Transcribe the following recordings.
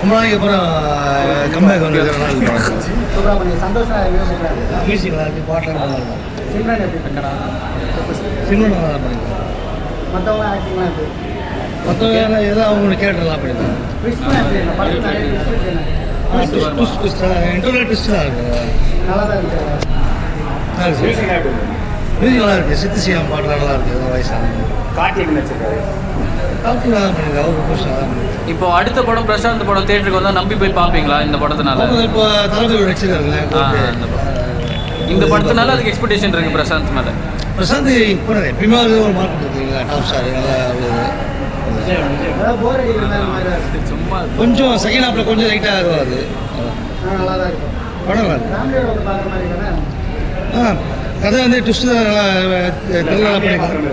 ரொம்ப நாளைக்கு அப்புறம் கம்பேக் வந்துருக்கிறனால சூப்பராக பண்ணி சந்தோஷம் மியூசிக் நல்லா இருக்குது, பாட்டெலாம் நல்லா இருக்கும். சிம்ரன் எப்படி பண்ணுறா? சினிமா நல்லா பண்ணிக்கலாம். மற்றவங்க ஆக்டிங்லாம் எப்படி? மற்றவங்க ஏதோ அவங்களுக்கு கேட்டு நல்லா பண்ணிக்கலாம். ட்விஸ்ட்லாம் எப்படி இருக்கு? படத்தில் இன்டர்னல் ட்விஸ்ட் தான் இருக்குது. நல்லா தான் இருக்கு. மியூசிக் நல்லா இருக்குது. சித்து சிஎம் பாட்டெலாம் நல்லா இருக்குது. வயசான கார்த்திக் நடிச்சிருக்காரு. கார்த்தி நல்லா பண்ணியிருக்காரு. அவருக்கு புதுசாக இப்போ அடுத்த படம் பிரசாந்த் படம் தேட்டருக்கு வந்தால் நம்பி போய் பார்ப்பீங்களா? இந்த படத்தினால இப்போ தளபதி நடிச்சிருக்காருல்ல, இந்த படத்தினால அதுக்கு எக்ஸ்பெக்டேஷன் இருக்குது பிரசாந்த் மேலே. பிரசாந்த் இப்போ எப்பயுமே ஒரு மார்க் இருக்குங்களா, டாப் ஸ்டார் நல்லா போர் அடிக்கிற மாதிரி சும்மா கொஞ்சம் செகண்ட் ஹாஃபில் கொஞ்சம் லைட்டாக ஆகுவாது. நல்லா தான் இருக்கும். படம் நல்லா இருக்கு. ஃபேமிலியோட வந்து பார்க்குற மாதிரி தானே? கதை வந்து ட்விஸ்ட் நல்லா பண்ணியிருக்காங்க.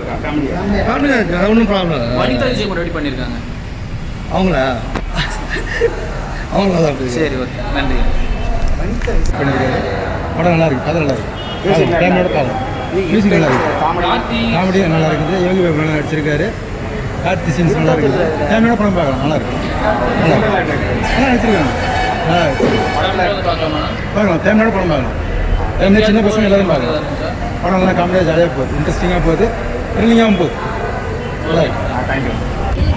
ஃபேமிலியாக இருக்குது, அது ஒன்றும் ப்ராப்ளம் இல்லை. வனிதா விஜய் ரெடி பண்ணியிருக்காங்க. அவங்களா அவங்க நல்லா இருக்கு. சரி, ஓகே, நன்றி. படம் நல்லா இருக்குது, கதை நல்லா இருக்குது, ஃபேமிலியோட பார்க்கலாம். மியூசிக் நல்லா இருக்குது, காமெடியும் நல்லா இருக்குது. யோகி பாபு நல்லா நடிச்சிருக்காரு. கார்த்தி சீன்ஸ் நல்லா இருக்குது. ஃபேமிலியோட படம் பார்க்கலாம், நல்லா இருக்குது. நல்லா நடிச்சிருக்காங்க, நல்லா இருக்குது. பார்க்கலாம், ஃபேமிலியோட படம் பார்க்கலாம். ஃபேமிலி சின்ன பசங்க எல்லாரும் பார்க்கலாம். படம் நல்லா காமெடியாக ஜாலியாக போகுது, இன்ட்ரெஸ்டிங்காக போகுது, த்ரில்லிங்காகவும் போகுது. நல்லா தேங்க்யூ.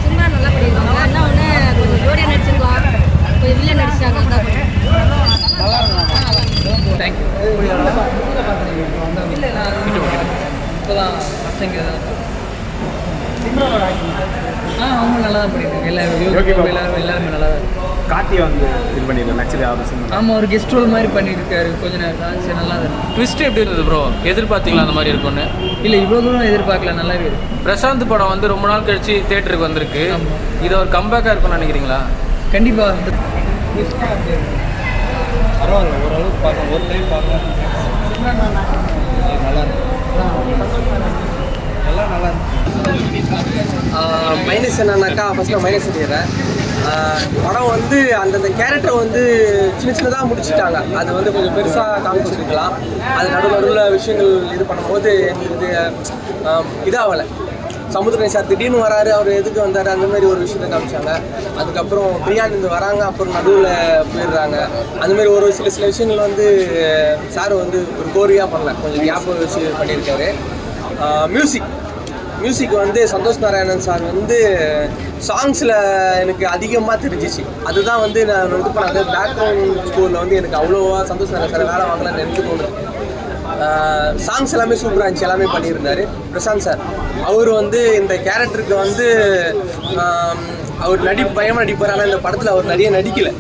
சினிமா நல்லா பண்ணியிருக்காங்க. என்ன ஒன்று கொஞ்சம் ஜோடியாக நடிச்சிருக்கலாம், கொஞ்சம் வில்லன் நடிச்சிட்டாங்க. தேங்க்யூ. இப்போதான் சிம்ரனோட ஆக்டிங் அவங்க நல்லா தான் பண்ணியிருக்காங்க. எல்லாருமே நல்லா தான். கார்த்தி வந்து இது பண்ணியிருக்காரு நடிச்சது அவசியம். ஆமாம், ஒரு கெஸ்ட் ரோல் மாதிரி பண்ணியிருக்காரு கொஞ்ச நேரம். சரி, நல்லா தான். ட்விஸ்ட் எப்படி இருந்தது ப்ரோ? எதிர்பார்த்தீங்களா அந்த மாதிரி இருக்கும்னு? இல்லை, இவ்வளோ தூரம் எதிர்பார்க்கல, நல்லாவே இருக்கு. பிரசாந்த் படம் வந்து ரொம்ப நாள் கழிச்சு தேட்டருக்கு வந்திருக்கு. இது ஒரு கம்பேக்காக இருக்கும்னு நினைக்கிறீங்களா? கண்டிப்பாக. பரவாயில்ல, ஓரளவுக்கு பார்க்கலாம், ஒரு டைம் பார்க்கலாம். நல்லா இருக்கு, எல்லாம் நல்லா இருக்கு. மைனஸ் என்னன்னாக்கா, ஃபஸ்ட்டு நான் மைனஸ் சொல்லிடுறேன். படம் வந்து அந்தந்த கேரக்டர் வந்து சின்ன சின்னதாக முடிச்சுட்டாங்க. அது வந்து கொஞ்சம் பெருசாக காமிச்சிருக்கலாம். அது நடுவில் விஷயங்கள் இது பண்ணும்போது எங்களுக்கு இதாகலை. சமுத்திரன் சார் திடீர்னு வராரு, அவர் எதுக்கு வந்தார், அந்த மாதிரி ஒரு விஷயத்த காமிச்சாங்க. அதுக்கப்புறம் பிரியாணி வராங்க, அப்புறம் நடுவில் போயிடுறாங்க. அந்தமாரி ஒரு சில விஷயங்கள் வந்து சார் வந்து ஒரு கோரியாக பண்ணல, கொஞ்சம் கேப் வச்சு பண்ணியிருக்காரு. மியூசிக் வந்து சந்தோஷ் நாராயணன் சார் வந்து சாங்ஸில் எனக்கு அதிகமாக தெரிஞ்சிச்சு. அதுதான் வந்து நான் இது பண்ணாங்க. பேக்ரவுண்ட் ஸ்கோரில் வந்து எனக்கு அவ்வளோவா சந்தோஷ் நாராயணன் சார் வேலை வாங்கலாம்னு எனக்கு தோணுது. சாங்ஸ் எல்லாமே சூப்பராக இருந்துச்சு, எல்லாமே பண்ணியிருந்தார். பிரசாந்த் சார் அவர் வந்து இந்த கேரக்டருக்கு வந்து அவர் பயமாக நடிப்பார். ஆனால் இந்த படத்தில் அவர் நிறைய நடிக்கலை.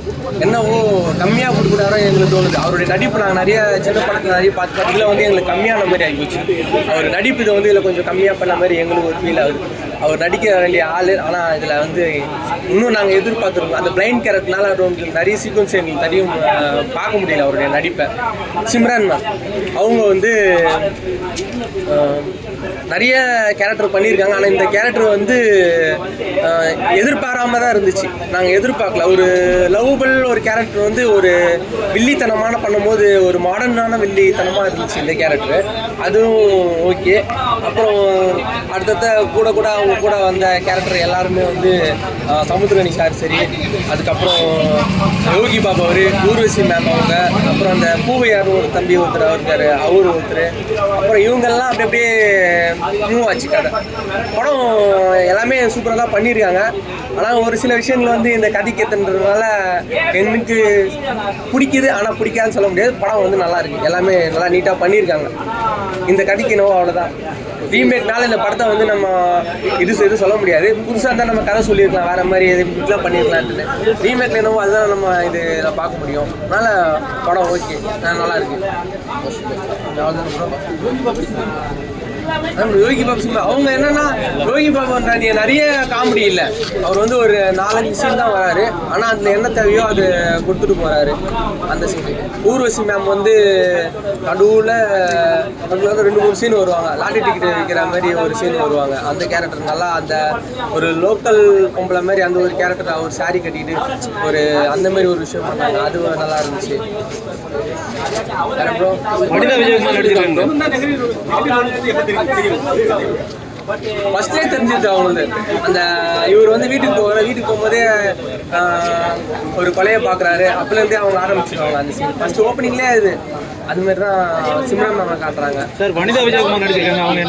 என்னவோ கம்மியாக கொடுக்குறாரோ எங்களுக்கு தோணுது. அவருடைய நடிப்பு நாங்கள் நிறைய சின்ன படத்தில் நிறைய பார்த்து இதில் வந்து எங்களுக்கு கம்மியான மாதிரி ஆகிப்போச்சு. அவர் நடிப்பு இதை வந்து இதில் கொஞ்சம் கம்மியாக பண்ண மாதிரி எங்களுக்கு ஒரு ஃபீல் ஆகுது. அவர் நடிக்க வேண்டிய ஆள், ஆனால் இதில் வந்து இன்னும் நாங்கள் எதிர்பார்த்துருக்கோம். அந்த பிளைண்ட் கேரக்டர்னால அவங்களுக்கு நிறைய சீக்வன்ஸ் எங்களுக்கு நிறையும் பார்க்க முடியல அவருடைய நடிப்பை. சிம்ரன் அவங்க வந்து நிறைய கேரக்டர் பண்ணியிருக்காங்க. ஆனால் இந்த கேரக்டர் வந்து எதிர்பாராமல் தான் இருந்துச்சு. நாங்கள் எதிர்பார்க்கல. ஒரு லவ்வபிள் ஒரு கேரக்டர் வந்து ஒரு வில்லித்தனமான பண்ணும்போது ஒரு மாடர்னான வில்லித்தனமாக இருந்துச்சு இந்த கேரக்டர். அதுவும் ஓகே. அப்புறம் அடுத்தடுத்த கூட அவங்க கூட வந்த கேரக்டர் எல்லாருமே வந்து சமுத்திரனி சார் சரி, அதுக்கப்புறம் யோகி பாபா அவர், ஊர்வசி மேம் அவங்க, அப்புறம் அந்த பூவையார் ஒரு தம்பி ஒருத்தர் இருக்கார், அவர் ஒருத்தர், அப்புறம் இவங்கெல்லாம் அப்படியே மூவ் ஆச்சு கதை. படம் எல்லாமே சூப்பராக தான் பண்ணியிருக்காங்க. ஆனால் ஒரு சில விஷயங்கள் வந்து இந்த கதைக்கு ஏற்றுன்றதுனால எனக்கு பிடிக்குது, ஆனால் பிடிக்காதுன்னு சொல்ல முடியாது. படம் வந்து நல்லா இருக்குது, எல்லாமே நல்லா நீட்டாக பண்ணியிருக்காங்க. இந்த கதைக்கு என்னவோ அவ்வளோதான். ரீமேக்னால இந்த படத்தை வந்து நம்ம எதுவும் சொல்ல முடியாது. புதுசாக தான் நம்ம கதை சொல்லியிருக்கலாம், வேறு மாதிரி எதுவும் பண்ணியிருக்கலான்ட்டு. ரீமேக்கில் என்னவோ அதுதான் நம்ம இதில் பார்க்க முடியும். அதனால் படம் ஓகே, நல்லா இருக்குது. யோகி பாபு சிம்மா அவங்க என்னன்னா, யோகி பாபு நிறைய காமெடி இல்லை. அவர் வந்து ஒரு 4-5 சீன் தான் வராரு. ஆனால் அதில் என்ன தேவையோ அது கொடுத்துட்டு போகிறாரு அந்த சீனு. ஊர்வசி மேம் வந்து நடுவில் 2-3 சீன் வருவாங்க. லாட்டரி டிக்கெட் விற்கிற மாதிரி ஒரு சீன் வருவாங்க. அந்த கேரக்டர் நல்லா, அந்த ஒரு லோக்கல் பொம்பளை மாதிரி அந்த ஒரு கேரக்டர் அவர் சாரி கட்டிட்டு ஒரு அந்த மாதிரி ஒரு விஷயம் பண்ணாங்க. அது நல்லா இருந்துச்சு. ஃபர்ஸ்டே தெரிஞ்சிருது அவங்களுக்கு. அந்த இவர் வந்து வீட்டுக்கு போகும்போதே ஒரு கொலையை பார்க்குறாரு. அப்போலேருந்தே அவங்க ஆரம்பிச்சிருவாங்க அந்த சீன். ஃபர்ஸ்ட் ஓப்பனிங்லேயே அது மாதிரி தான் சிம்ரன் அவங்க காட்டுறாங்க. சார் வனிதா விஜயகுமார் நடிச்சிருக்காங்க, அவங்க என்ன